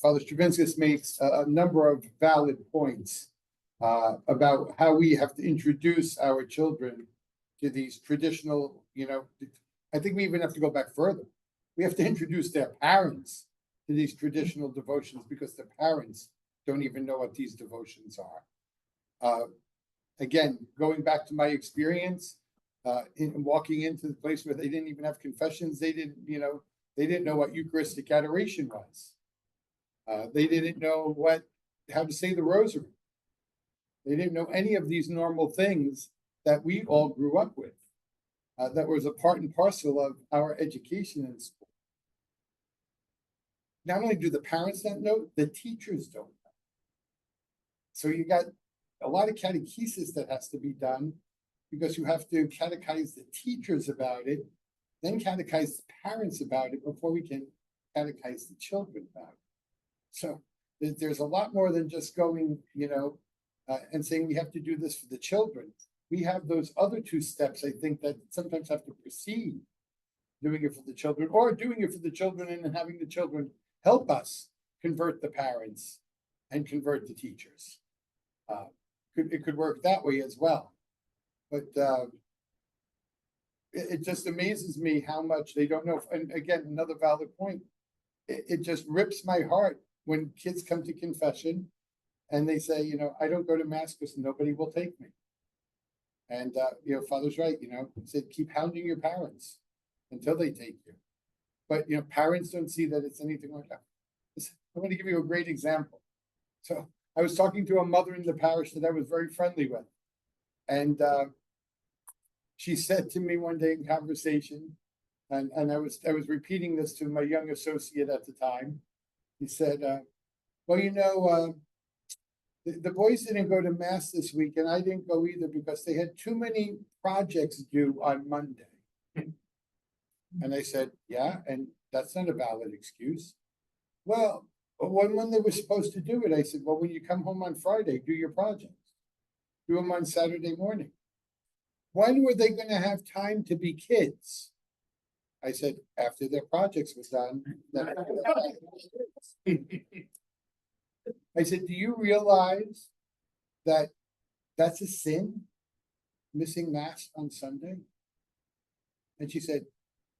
Father Stravinskas makes a number of valid points about how we have to introduce our children to these traditional, I think we even have to go back further. We have to introduce their parents to these traditional devotions because the parents don't even know what these devotions are. Again, going back to my experience, in walking into the place where they didn't even have confessions, they didn't know what Eucharistic adoration was. They didn't know how to say the rosary. They didn't know any of these normal things that we all grew up with. That was a part and parcel of our education in school. Not only do the parents not know, the teachers don't know. So you got a lot of catechesis that has to be done because you have to catechize the teachers about it, then catechize the parents about it before we can catechize the children about it. So there's a lot more than just going, and saying we have to do this for the children. We have those other two steps, I think, that sometimes have to precede doing it for the children, or doing it for the children and then having the children help us convert the parents and convert the teachers. It could work that way as well. But it just amazes me how much they don't know. And again, another valid point, it just rips my heart when kids come to confession and they say, I don't go to mass because nobody will take me. And, Father's right, he said, keep hounding your parents until they take you. But, parents don't see that it's anything like that. I'm going to give you a great example. So I was talking to a mother in the parish that I was very friendly with. And she said to me one day in conversation, and I was repeating this to my young associate at the time. He said, well, the boys didn't go to mass this week, and I didn't go either because they had too many projects due on Monday. And I said, yeah, and that's not a valid excuse. Well, when they were supposed to do it, I said, well, when you come home on Friday, do your projects. Do them on Saturday morning. When were they going to have time to be kids? I said, after their projects was done. I said, do you realize that that's a sin, missing mass on Sunday? And she said,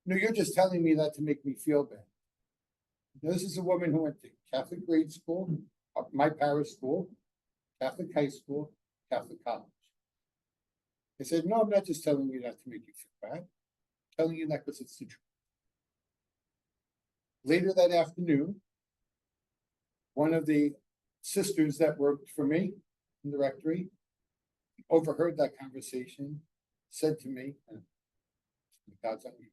no, you're just telling me that to make me feel bad. Now, this is a woman who went to Catholic grade school, my parish school, Catholic high school, Catholic college. I said, no, I'm not just telling you that to make you feel bad. I'm telling you that because it's the truth. Later that afternoon, one of the sisters that worked for me in the rectory overheard that conversation, said to me, God's on you,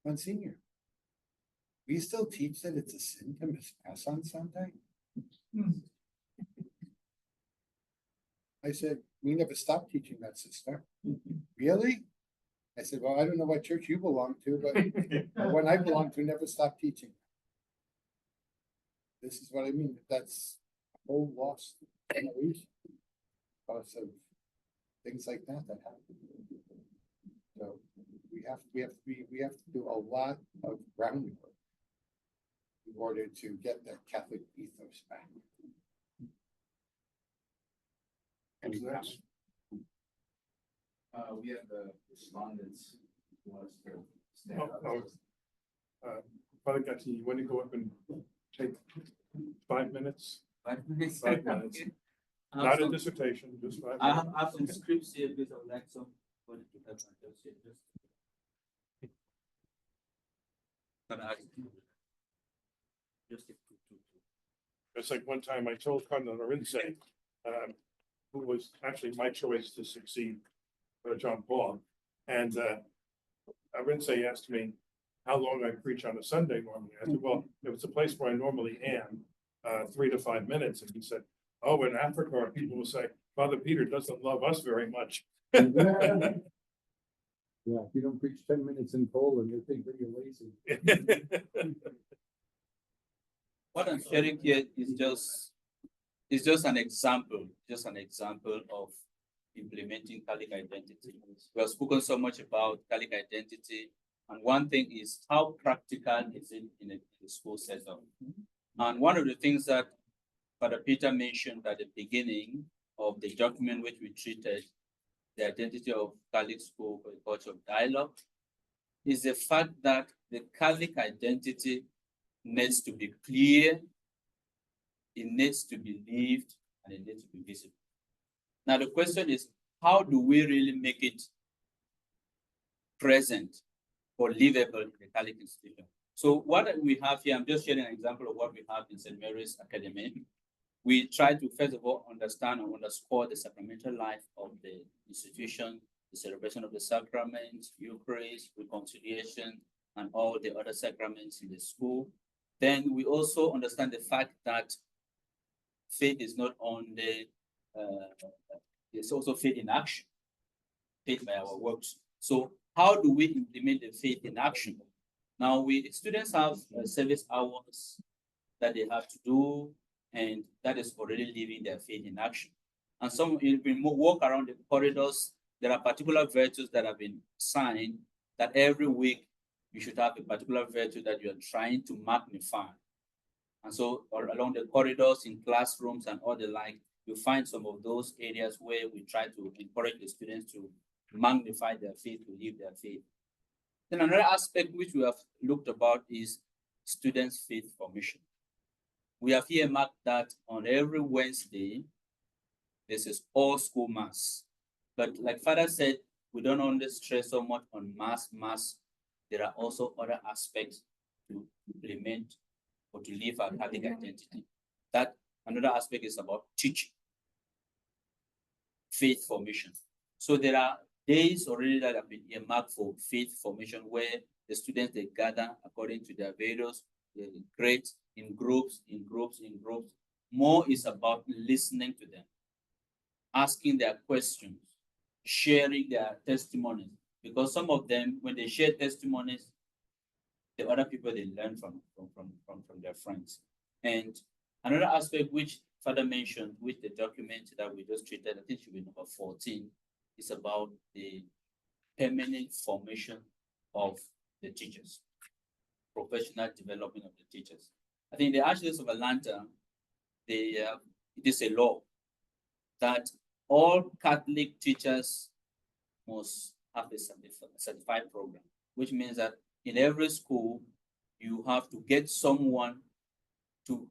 Monsignor, we still teach that it's a sin to miss mass on Sunday? I said, we never stopped teaching that, sister. Really? I said, well, I don't know what church you belong to, but when I belong to, never stopped teaching. This is what I mean. That's a whole lost generation because of things like that happen. So we have to do a lot of groundwork in order to get that Catholic ethos back. We have the respondents who wants to stand up. Father Gatti, you want to go up and take 5 minutes? 5 minutes. 5 minutes. Not a dissertation, just 5 minutes. I have some scripts here because I would like somebody to help my just. Can I ask you? Just two. It's like one time I told Cardinal Lorenzo, who was actually my choice to succeed John Paul, and Lorenzo asked me how long I preach on a Sunday normally. I said, well, if it's a place where I normally am, 3 to 5 minutes. And he said, oh, in Africa, people will say, Father Peter doesn't love us very much. Yeah, if you don't preach 10 minutes in Poland, they think that you're lazy. What I'm sharing here is just an example, of implementing Catholic identity. We have spoken so much about Catholic identity, and one thing is how practical is it in a school setup. And one of the things that Father Peter mentioned at the beginning of the document which we treated, the identity of Catholic school for the culture of dialogue, is the fact that the Catholic identity needs to be clear, it needs to be lived, and it needs to be visible. Now the question is, how do we really make it present or livable in the Catholic institution? So what we have here, I'm just sharing an example of what we have in St. Mary's Academy. We try to first of all understand and underscore the sacramental life of the institution, the celebration of the sacraments, Eucharist, reconciliation, and all the other sacraments in the school. Then we also understand the fact that faith is not only, it's also faith in action, faith by our works. So how do we implement the faith in action? Now, students have service hours that they have to do, and that is already living their faith in action. And some, if we walk around the corridors, there are particular virtues that have been assigned that every week you should have a particular virtue that you are trying to magnify. And so along the corridors, in classrooms and all the like, you find some of those areas where we try to encourage the students to magnify their faith, to live their faith. Then another aspect which we have looked about is students' faith formation. We have here marked that on every Wednesday, this is all school mass. But like Father said, we don't only stress so much on mass. There are also other aspects to implement or to live our Catholic identity. That another aspect is about teaching, faith formation. So there are days already that have been earmarked for faith formation where the students, they gather according to their various grades in groups. More is about listening to them, asking their questions, sharing their testimonies, because some of them, when they share testimonies, the other people, they learn from their friends. And another aspect which Father mentioned, which the document that we just treated, I think should be number 14, is about the permanent formation of the teachers, professional development of the teachers. I think the Archdiocese of Atlanta, it is a law that all Catholic teachers must have a certified program, which means that in every school, you have to get someone to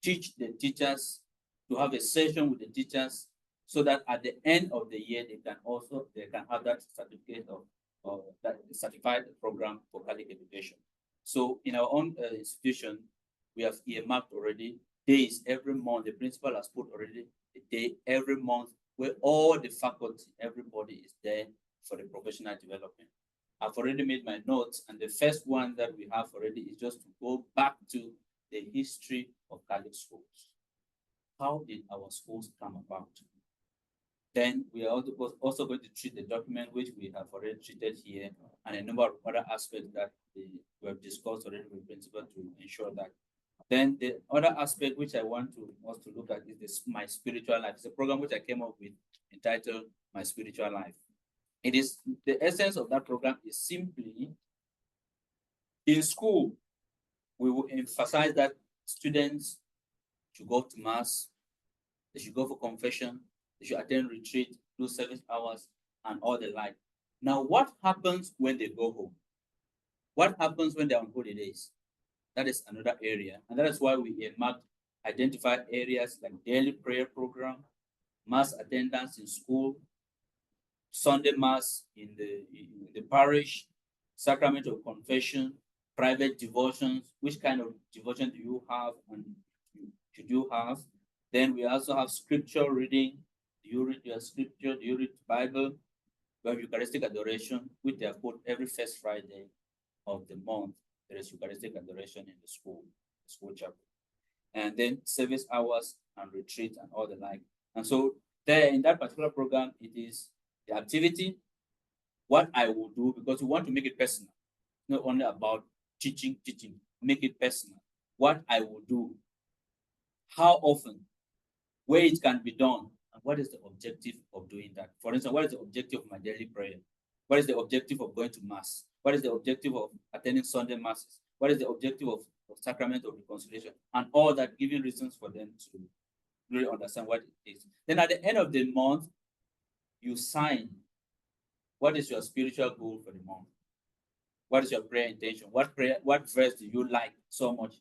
teach the teachers, to have a session with the teachers, so that at the end of the year, they can have that certificate of that certified program for Catholic education. So in our own institution, we have earmarked already days every month. The principal has put already a day every month where all the faculty, everybody is there for the professional development. I've already made my notes, and the first one that we have already is just to go back to the history of Catholic schools. How did our schools come about? Then we are also going to treat the document which we have already treated here, and a number of other aspects that we have discussed already with principal to ensure that. Then the other aspect which I want us to look at is this, My Spiritual Life. It's a program which I came up with entitled My Spiritual Life. It is, the essence of that program is simply, in school, we will emphasize that students should go to mass, they should go for confession, they should attend retreat, do service hours, and all the like. Now, what happens when they go home? What happens when they're on holidays? That is another area. And that is why we earmarked identified areas like daily prayer program, mass attendance in school, Sunday mass in the parish, sacrament of confession, private devotions. Which kind of devotion do you have and should you have? Then we also have scripture reading. Do you read your scripture? Do you read the Bible? We have Eucharistic adoration, which they have put every first Friday of the month. There is Eucharistic adoration in the school chapel. And then service hours and retreat and all the like. And so there in that particular program, it is the activity, what I will do, because we want to make it personal, not only about teaching, make it personal. What I will do, how often, where it can be done, and what is the objective of doing that. For instance, what is the objective of my daily prayer? What is the objective of going to mass? What is the objective of attending Sunday masses? What is the objective of of sacrament of reconciliation, and all that, giving reasons for them to really understand what it is. Then at the end of the month, you sign what is your spiritual goal for the month. What is your prayer intention? What verse do you like so much?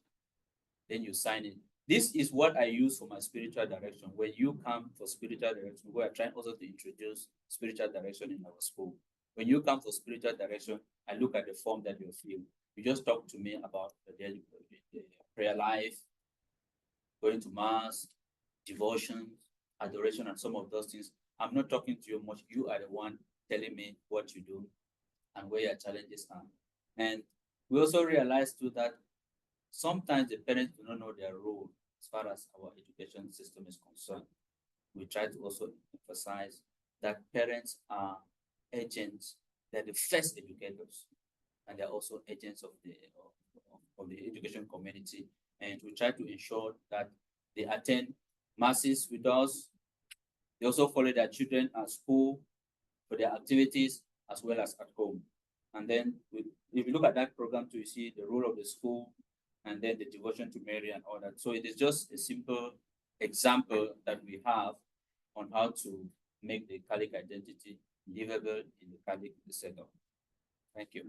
Then you sign it. This is what I use for my spiritual direction. When you come for spiritual direction, we are trying also to introduce spiritual direction in our school. When you come for spiritual direction, I look at the form that you fill. You just talk to me about the prayer life, going to mass, devotion, adoration, and some of those things. I'm not talking to you much. You are the one telling me what you do and where your challenges are. And we also realize too that sometimes the parents do not know their role as far as our education system is concerned. We try to also emphasize that parents are agents, they're the first educators, and they're also agents of the education community. And we try to ensure that they attend masses with us. They also follow their children at school for their activities as well as at home. And then if you look at that program too, you see the role of the school and then the devotion to Mary and all that. So it is just a simple example that we have on how to make the Catholic identity livable in the Catholic setup. Thank you.